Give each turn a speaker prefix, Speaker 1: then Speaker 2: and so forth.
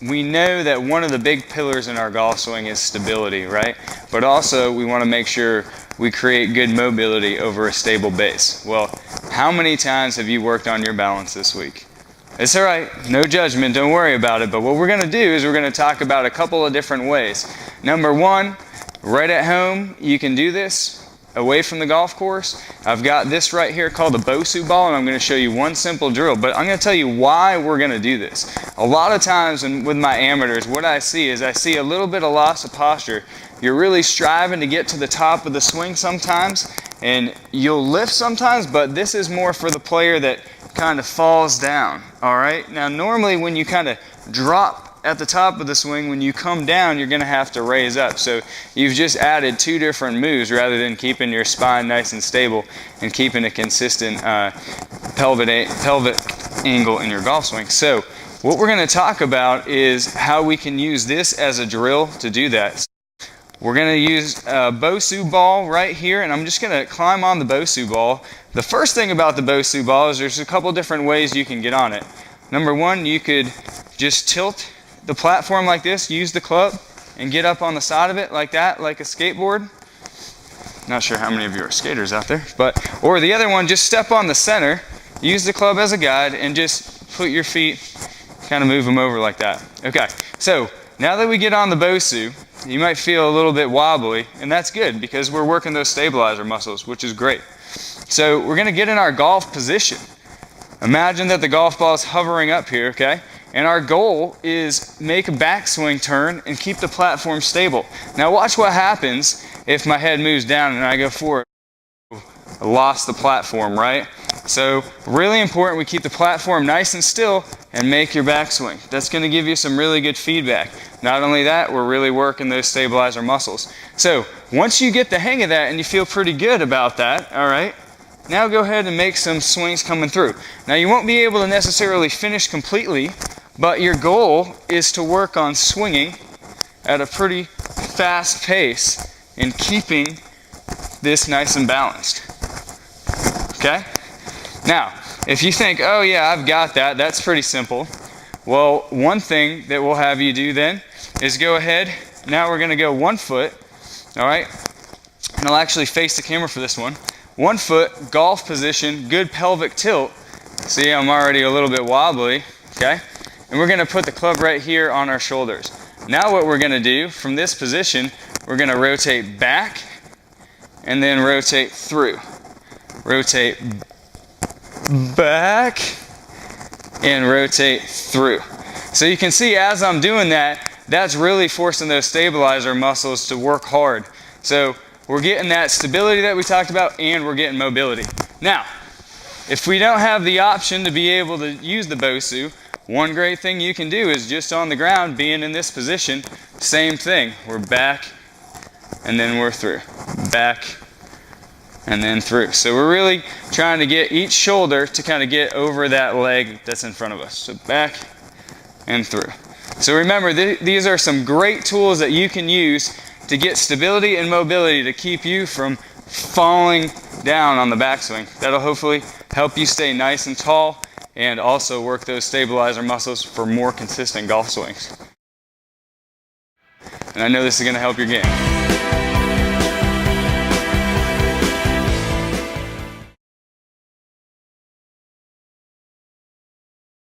Speaker 1: we know that one of the big pillars in our golf swing is stability, right? But also we want to make sure we create good mobility over a stable base. Well, how many times have you worked on your balance this week? It's all right, no judgment, don't worry about it. But what we're going to do is we're going to talk about a couple of different ways. Number one, right at home, you can do this away from the golf course. I've got this right here called the BOSU Ball, and I'm going to show you one simple drill, but I'm going to tell you why we're going to do this. A lot of times with my amateurs, what I see is I see a little bit of loss of posture. You're really striving to get to the top of the swing sometimes, and you'll lift sometimes, but this is more for the player that kind of falls down, all right? Now, normally when you kind of drop at the top of the swing, when you come down, you're going to have to raise up. So you've just added two different moves rather than keeping your spine nice and stable and keeping a consistent pelvic angle in your golf swing. So what we're going to talk about is how we can use this as a drill to do that. We're going to use a BOSU ball right here, and I'm just going to climb on the BOSU ball. The first thing about the BOSU ball is there's a couple different ways you can get on it. Number one, you could just tilt the platform like this, use the club, and get up on the side of it like that, like a skateboard. Not sure how many of you are skaters out there, or the other one, just step on the center, use the club as a guide, and just put your feet, kind of move them over like that. Okay, so now that we get on the BOSU, you might feel a little bit wobbly, and that's good because we're working those stabilizer muscles, which is great. So we're going to get in our golf position. Imagine that the golf ball is hovering up here, okay? And our goal is make a backswing turn and keep the platform stable. Now watch what happens if my head moves down and I go forward. I lost the platform, right? So really important we keep the platform nice and still and make your backswing. That's going to give you some really good feedback. Not only that, we're really working those stabilizer muscles. So once you get the hang of that and you feel pretty good about that, all right, now go ahead and make some swings coming through. Now you won't be able to necessarily finish completely, but your goal is to work on swinging at a pretty fast pace and keeping this nice and balanced. Okay? Now, if you think, oh yeah, I've got that, that's pretty simple. Well, one thing that we'll have you do then is go ahead, now we're going to go 1 foot, all right? And I'll actually face the camera for this one. 1 foot, golf position, good pelvic tilt. See, I'm already a little bit wobbly, okay? And we're going to put the club right here on our shoulders. Now what we're going to do from this position, we're going to rotate back and then rotate through. Rotate back and rotate through. So you can see as I'm doing that, that's really forcing those stabilizer muscles to work hard. So we're getting that stability that we talked about and we're getting mobility. Now, if we don't have the option to be able to use the BOSU, one great thing you can do is just on the ground, being in this position, same thing. We're back and then we're through. Back and then through. So we're really trying to get each shoulder to kind of get over that leg that's in front of us. So back and through. So remember, these are some great tools that you can use to get stability and mobility to keep you from falling down on the backswing. That'll hopefully help you stay nice and tall and also work those stabilizer muscles for more consistent golf swings. And I know this is going to help your game.